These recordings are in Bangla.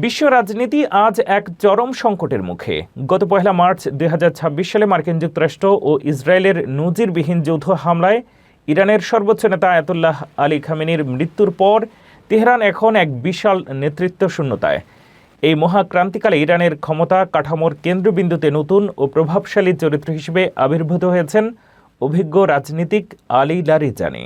বিশ্ব রাজনীতি আজ এক চরম সংকটের মুখে। গত ১ মার্চ ২০২৬ সালে মার্কিন যুক্তরাষ্ট্র ও ইসরায়েলের নজিরবিহীন যৌথ হামলায় ইরানের সর্বোচ্চ নেতা আয়াতুল্লাহ আলী খামেনির মৃত্যুর পর তেহরান এখন এক বিশাল নেতৃত্ব শূন্যতায়। এই মহাক্রান্তিকালে ইরানের ক্ষমতা কাঠামোর কেন্দ্রবিন্দুতে নতুন ও প্রভাবশালী চরিত্র হিসেবে আবির্ভূত হয়েছেন অভিজ্ঞ রাজনীতিক আলী লারিজানি।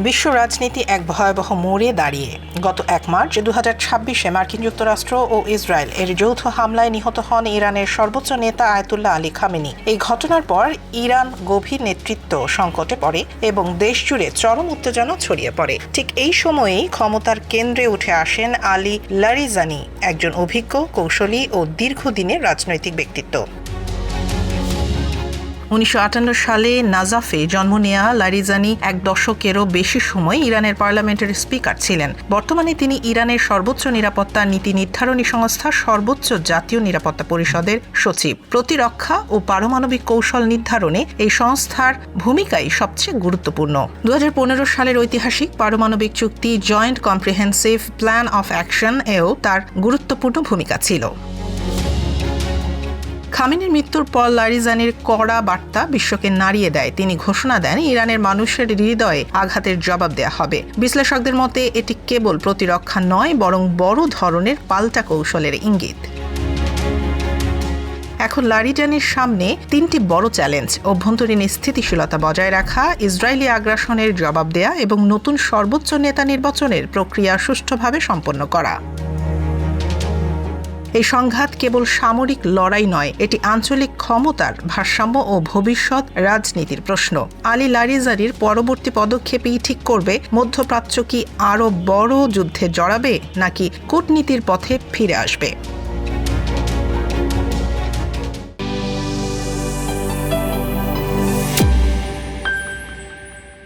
বিশ্ব রাজনীতি এক ভয়াবহ মোড়ে দাঁড়িয়ে। গত ১ মার্চ ২০২৬ মার্কিন যুক্তরাষ্ট্র ও ইসরায়েল এর যৌথ হামলায় নিহত হন ইরানের সর্বোচ্চ নেতা আয়াতুল্লাহ আলী খামেনি। এই ঘটনার পর ইরান গভীর নেতৃত্ব সংকটে পড়ে এবং দেশ জুড়ে চরম উত্তেজনা ছড়িয়ে পড়ে। ঠিক এই সময়েই ক্ষমতার কেন্দ্রে উঠে আসেন আলী লারিজানি, একজন অভিজ্ঞ, কৌশলী ও দীর্ঘদিনের রাজনৈতিক ব্যক্তিত্ব। ১৯৫৮ সালে নাজাফে জন্ম নেয়া লারিজানি এক দশকেরও বেশি সময় ইরানের পার্লামেন্টের স্পিকার ছিলেন। বর্তমানে তিনি ইরানের সর্বোচ্চ নিরাপত্তা নীতি নির্ধারণী সংস্থা সর্বোচ্চ জাতীয় নিরাপত্তা পরিষদের সচিব। প্রতিরক্ষা ও পারমাণবিক কৌশল নির্ধারণে এই সংস্থার ভূমিকাই সবচেয়ে গুরুত্বপূর্ণ। ২০১৫ সালের ঐতিহাসিক পারমাণবিক চুক্তি joint comprehensive plan of action এও তার গুরুত্বপূর্ণ ভূমিকা ছিল। খামেনির মৃত্যুর পর লারিজানির কড়া বার্তা বিশ্বকে নাড়িয়ে দেয়। তিনি ঘোষণা দেন ইরানের মানুষের হৃদয়ে আঘাতের জবাব দেয়া হবে। বিশ্লেষকদের মতে এটি কেবল প্রতিরক্ষা নয়, বরং বড় ধরনের পাল্টা কৌশলের ইঙ্গিত। এখন লারিজানির সামনে ৩টি বড় চ্যালেঞ্জ: অভ্যন্তরীণ স্থিতিশীলতা বজায় রাখা, ইসরায়েলি আগ্রাসনের জবাব দেয়া এবং নতুন সর্বোচ্চ নেতা নির্বাচনের প্রক্রিয়া সুষ্ঠুভাবে সম্পন্ন করা। এই সংঘাত কেবল সামরিক লড়াই নয়, এটি আঞ্চলিক ক্ষমতার ভারসাম্য ও ভবিষ্যৎ রাজনীতির প্রশ্ন। আলী লারিজানির পরবর্তী পদক্ষেপই ঠিক করবে মধ্যপ্রাচ্য কি আরও বড় যুদ্ধে জড়াবে নাকি কূটনীতির পথে ফিরে আসবে।